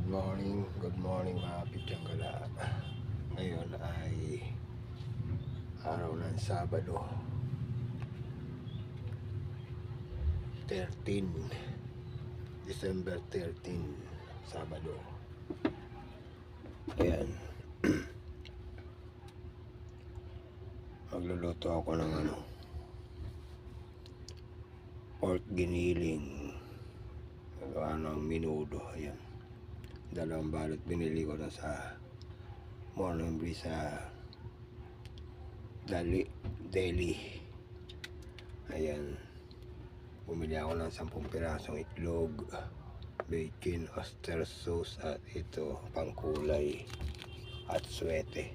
Good morning mga Pityangala. Ngayon ay araw ng Sabado 13 December 13 Sabado. Ayan. Magluluto ako ng pork giniling, minudo. Ayan, dalawang balot binili ko na sa Morning Breeze sa Deli. Ayan, bumili ako ng 10 pirasong itlog, bacon, oyster sauce, at ito pangkulay at swete,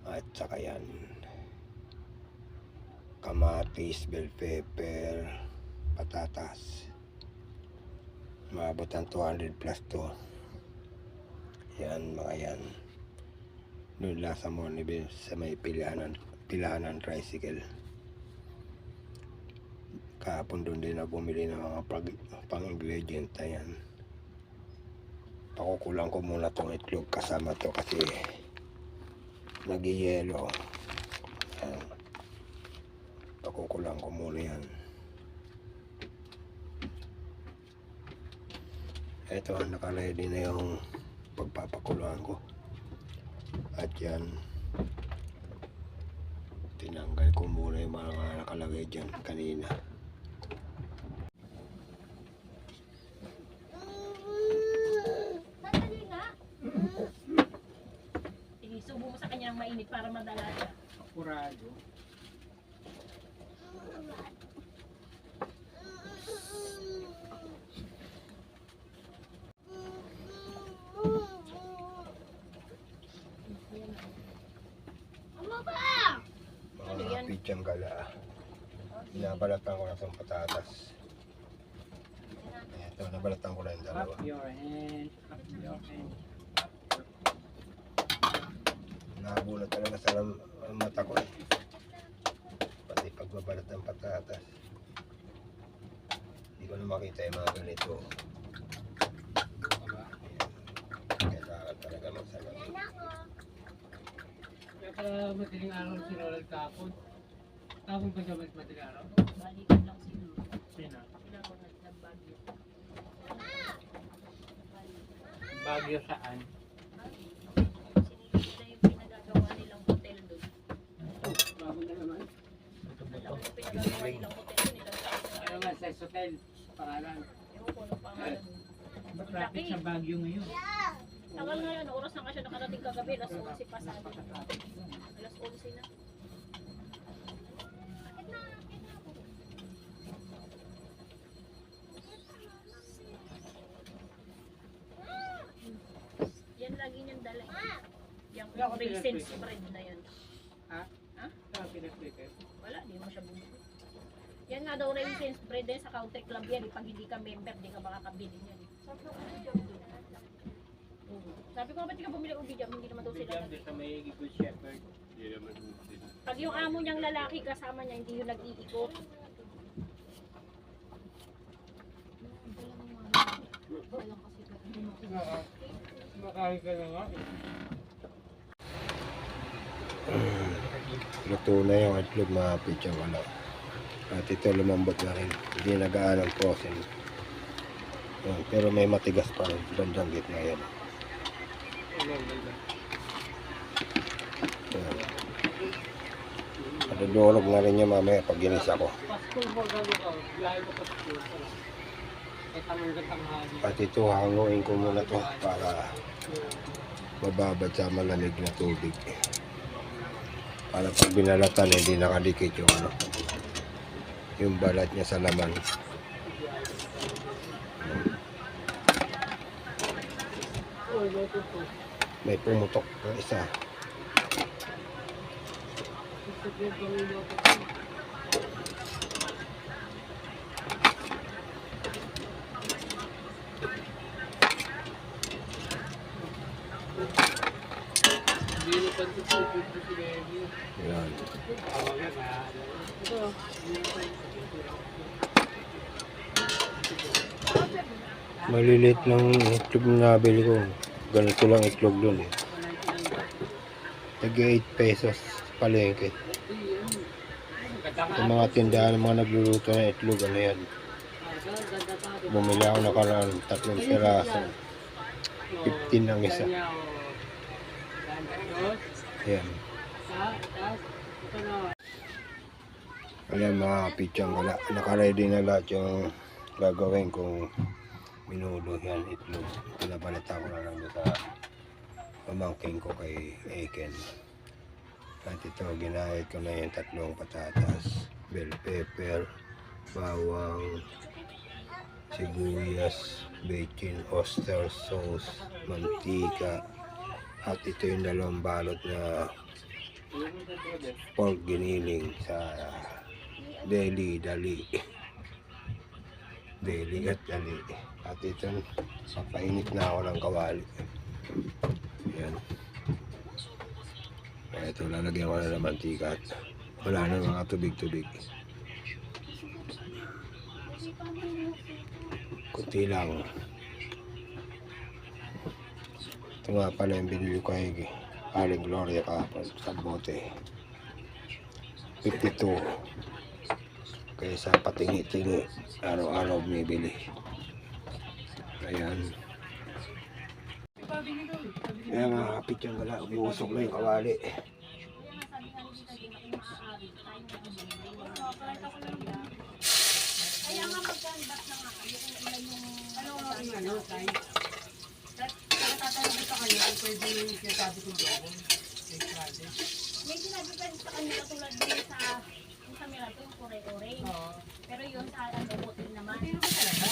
at saka yan kamatis, bell pepper, patatas. Maabot ang 200 plus to. Yan, mga yan. Doon lang sa Morning Breeze sa may pilahan ng tricycle. Kahapon doon din na bumili ng mga pang-ingredient. Ayan, pakukulang ko muna tong itlog kasama to kasi nag-yelo. Ayan, pakukulang ko muna yan. Ito, naka-ready na yung pagpapakuluan ko. At yan, tinanggal ko muna yung mga nakalagay dyan kanina. Isubo mo sa kanya ng mainit para madala siya. Apurado. Mga Pityangala, binabalatan ko na itong patatas. Ito, nabalatan ko na yung dalawa. Up your hand. Up your hand. Nabulat talaga sa mata ko eh. Pati pagbabalat ng patatas, hindi ko na makita yung mga ganito. Kailangan talaga magsalamin. Kaya madaling araw si Ronald kapon. Kapon ba siya madaling araw? Balikan lang siguro. Sino? Sila ko nagbagyo. Bagyo saan? Sinigit na yung pinagagawa nilang hotel doon. Bago na naman. Alam mo pinagagawa nilang hotel doon. Ano nga, sa hotel? Pangalan. Ewan ko ano pangalan. Traffic sa Bagyo ngayon. Tagal nga yun, oras na nga siya nakarating kagabi. Alas 11 pa sana. Alas 11 na. Yan lagi niyang dala. Yung raisin spread na yan. Ha? Ha? Saan pinag-click? Wala, di mo siya bumili. Yan nga daw raisin spread din sa Country Club yan. Pag hindi ka member, di ka makakabili yan. Sabi ko, ba't di ka bumili ubi jam? Hindi naman daw sila Bigyan doon sa may Good Shepherd. Pag yung amo niyang lalaki kasama niya, hindi yung nag-iikot. Makain ka na nga. Luto na yung itlog, mga Pityangala. At ito lumambot na rin. Hindi nagaan ang frozen. Pero may matigas pa rin. Bandang gitna yan. Madudurog na rin niya mamaya pag ginis ako. Paskul mo gano'n ka. Bilahe ko paskul. Ay tanong hagi. At ito, hanguin ko muna to para mababad sa malamig na tubig. Para pag binalatan, hindi nakadikit yung balat niya sa laman. May pumutok na isa. Yan. Maliliit ng itlog na nabili ko. Ganito lang itlog dun eh. Tag 8 pesos palengke. Yung mga tindahan, mga nagluluto ng itlog, ano yan. Bumili ako nakaraan, 3 piraso. 15 ang isa. Ayan. Ayan mga pichang wala. Nakaready na lahat yung gagawin kong minudo yan, itlog. Pinabalita ko na lang sa pamangking ko kay Aiken. At ito, ginahit ko na yung 3 patatas, bell pepper, bawang, sibuyas, bacon, oyster sauce, mantika, at ito yung 2 balot na pork giniling sa deli at dali. At ito, papainit na ako ng kawali. Ayan. Ito, lalagyan ko na ng mantika at wala na mga tubig-tubig. Kunti lang. Ito nga pala yung binili ko kay Aling Gloria kahapon sa bote. 52. Kaysa patingi-tingi, araw-araw bumibili. Ayan. Kaya nga, kapit yung gala, umusok na yung kawali. Kaya nga mag-conduct na nga kayo kung ilan yung Tayo? Tatanungin sa kanya kung pwede yung sinasabi kong doon. may sinabi pa rin sa kanila tulad din sa yung sa Mirato, yung kore-ore. Pero yun sa hotel naman. Pero talaga,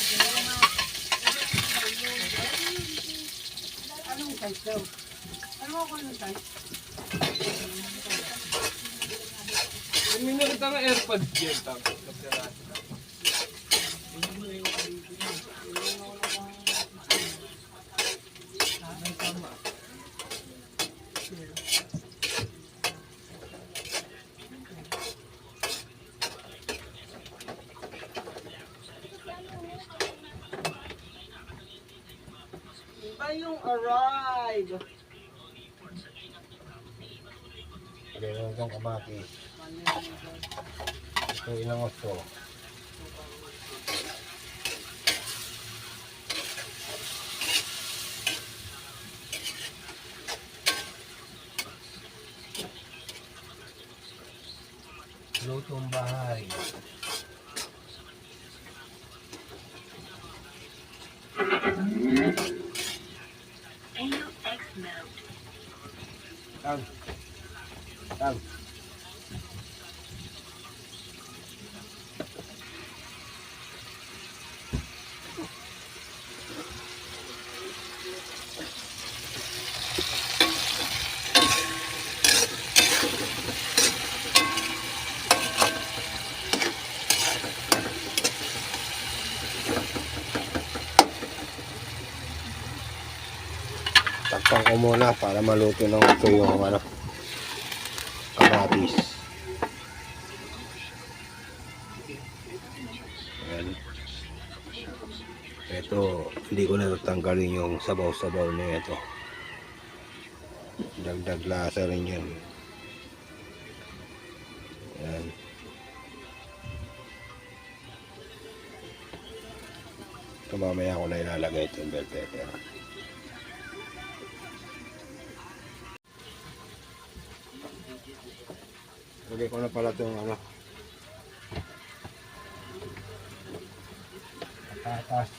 Anong size daw? Ano ako anong size? May nakita nga AirPods dyan. Tapos Iba yung arrive. Meron kang kamatis. Ito ilang oso. Lutong bahay. Tang. Takpan ko muna para maluto ng ito yung kamatis. Ayan. Ito, hindi ko na tatanggalin yung sabaw-sabaw na ito. Dagdag lasa rin yan. Ayan. Ito mamaya ko na ilalagay itong bell pepper. Lagay ko na pala itong patatas.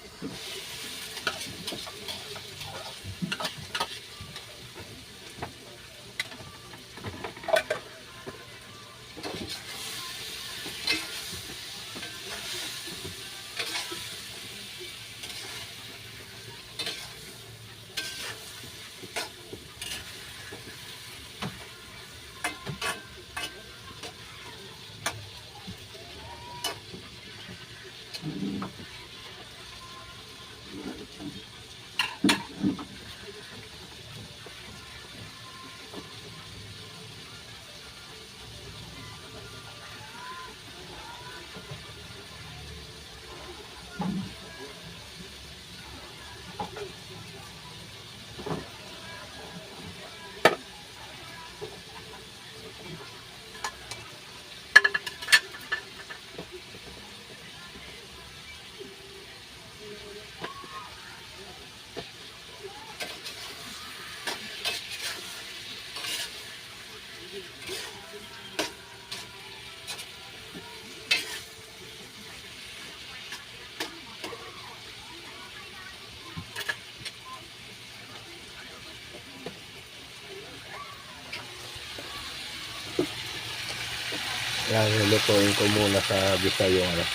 Yan, lutuin ko muna sa bisa yung ano,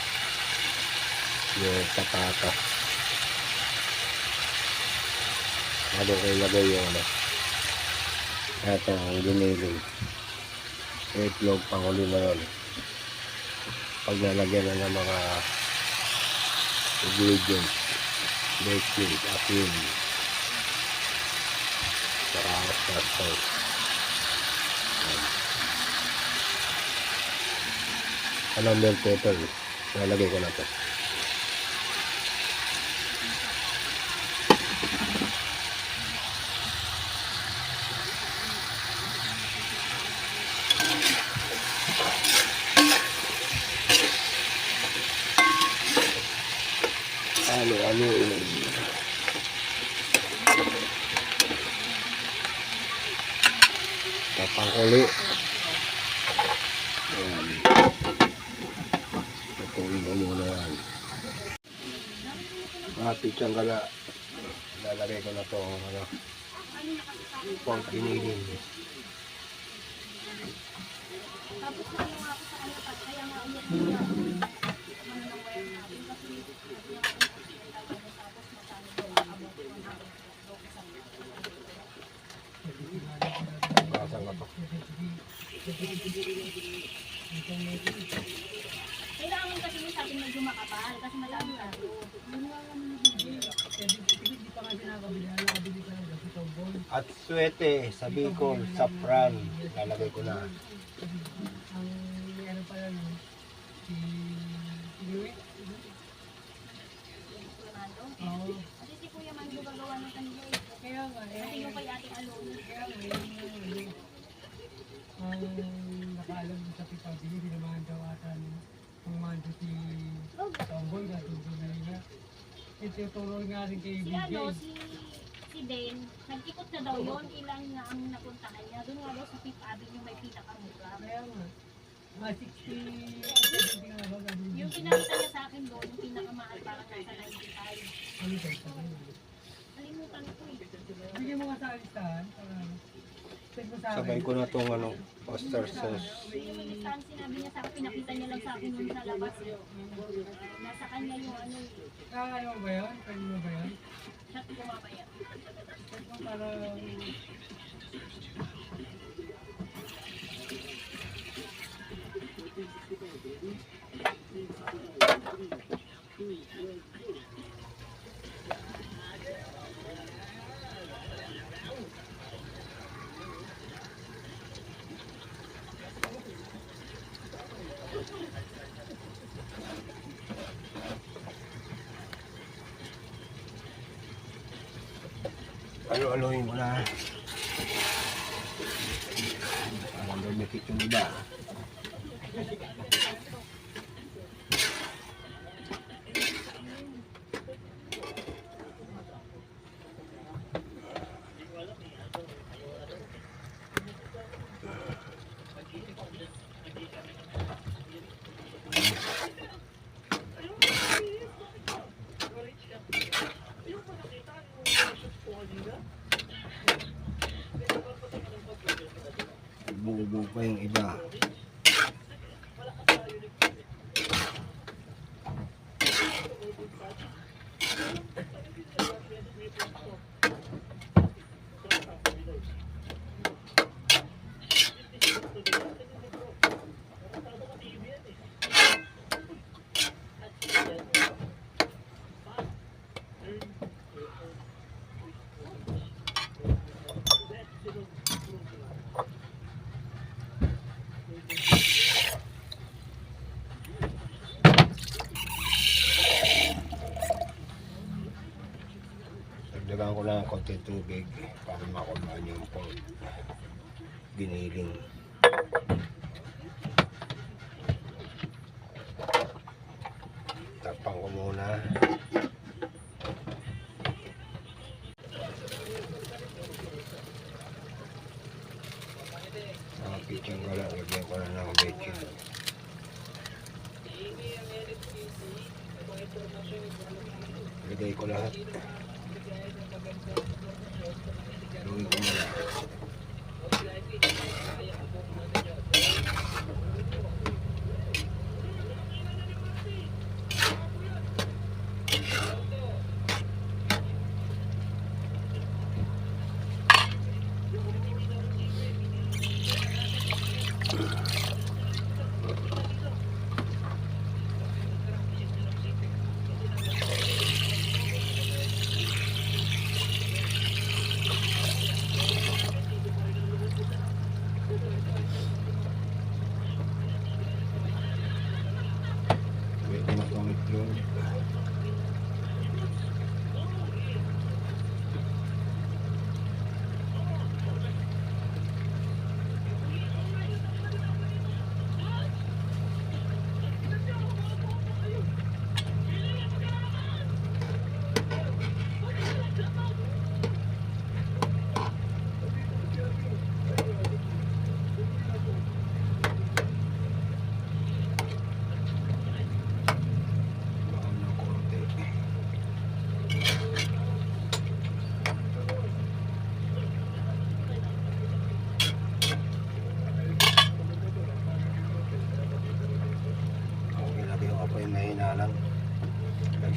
yung patata. Bago ko ilagay yung ano, eto ang giniling. Itlog panghuli na yun. Pag nalagyan na ng mga ingredients, baking, asin, saka oyster sauce. Anong bell pepper, nalagay ko na to. Ano, tapangkuli. Ayan. Tutuin ko muna yan. Pitsang gala. Lalagay ko na to ano, pork giniling. Tapos na ano nga ako sa ano, kaya nga ulit niya. Ano nang wire natin kasi sabi niya kung tapos magkano daw abot ko na Basan ka to. kailangan kasi yung sa akin medyo makapal kasi madami lalo. At suwete, sa Bicol, safran. Lalagay ko na. Kasi si Kuya Mando gagawa ng kanila eh. Kasi yung kay Ate Alon. Nakaalam sa pipagili, sinamahan daw ata ng mando si Tomboy, natulog na niya. Ito tulong nga rin kay Si BJ. ano, si Den, nag-ikot na daw yun, ilan na ang napuntahan niya. Doon nga daw sa Fifth Avenue may pinakamukha. Kaya nga, mga 60, 70 nga ba? Yung pinakita niya sa akin doon, yung pinakamahal parang nasa 95. Ano tayo sa kanya? Kalimutan ko eh. Bigyan mo nga sa alistahan. Send mo sa akin. Sabay ko na tong ano, oyster sauce. Yung listahan sinabi niya sa akin, pinakita niya lang sa akin doon sa labas. Nasa kanya yung ano, Ano mo ba yun? Pwede mo ba yun? shot ko mamaya. Send mo para... Alo-alohin mo na. Parang lumikit yung iba. Buo-buo pa yung iba. Dagdagan ko lang konti tubig para makulaan yung pork giniling. Tapang ko muna. Pitsang gala, lagyan ko na ng bacon. Lagay ko lahat. Luwi ko na lang.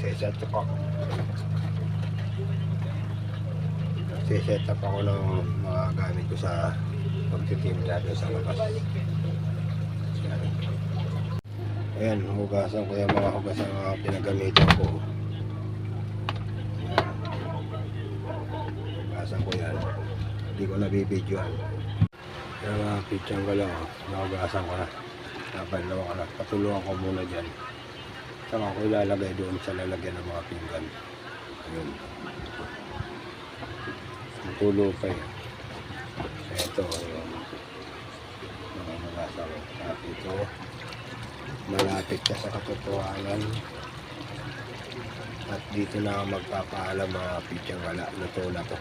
Set up ako. Set up ako ng mga gamit ko sa pagtitimpla doon sa labas. Yan. Ayan, hugasan ko yung mga hugasan ng mga pinagamitan ko. Ayan. Hugasan ko yan. Hindi ko nabibidyoan. Yung mga pitsang ko lang, nahugasan ko na. Napalawa ko na. Patulungan ko muna dyan. Saka ko ilalagay doon sa lalagyan ng mga pinggan. Ayun. Tulo pa eh. Ito, yung mga nabasa ko. At ito, malapit ka sa katotohanan. At dito na ako magpapaalam mga pitsang wala. Luto na to.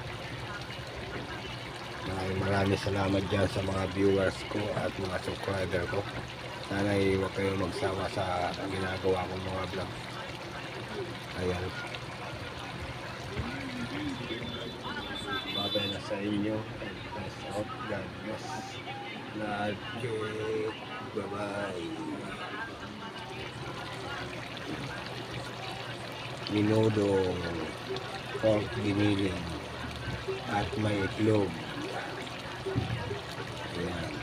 Maraming salamat dyan sa mga viewers ko at mga subscriber ko. Sana huwag kayong magsawa sa ginagawa kong mga vlog. Ayan. Babay na sa inyo. And bless out. God bless. Magic. Bye-bye. Minodong pork giniling at may itlog. Ayan.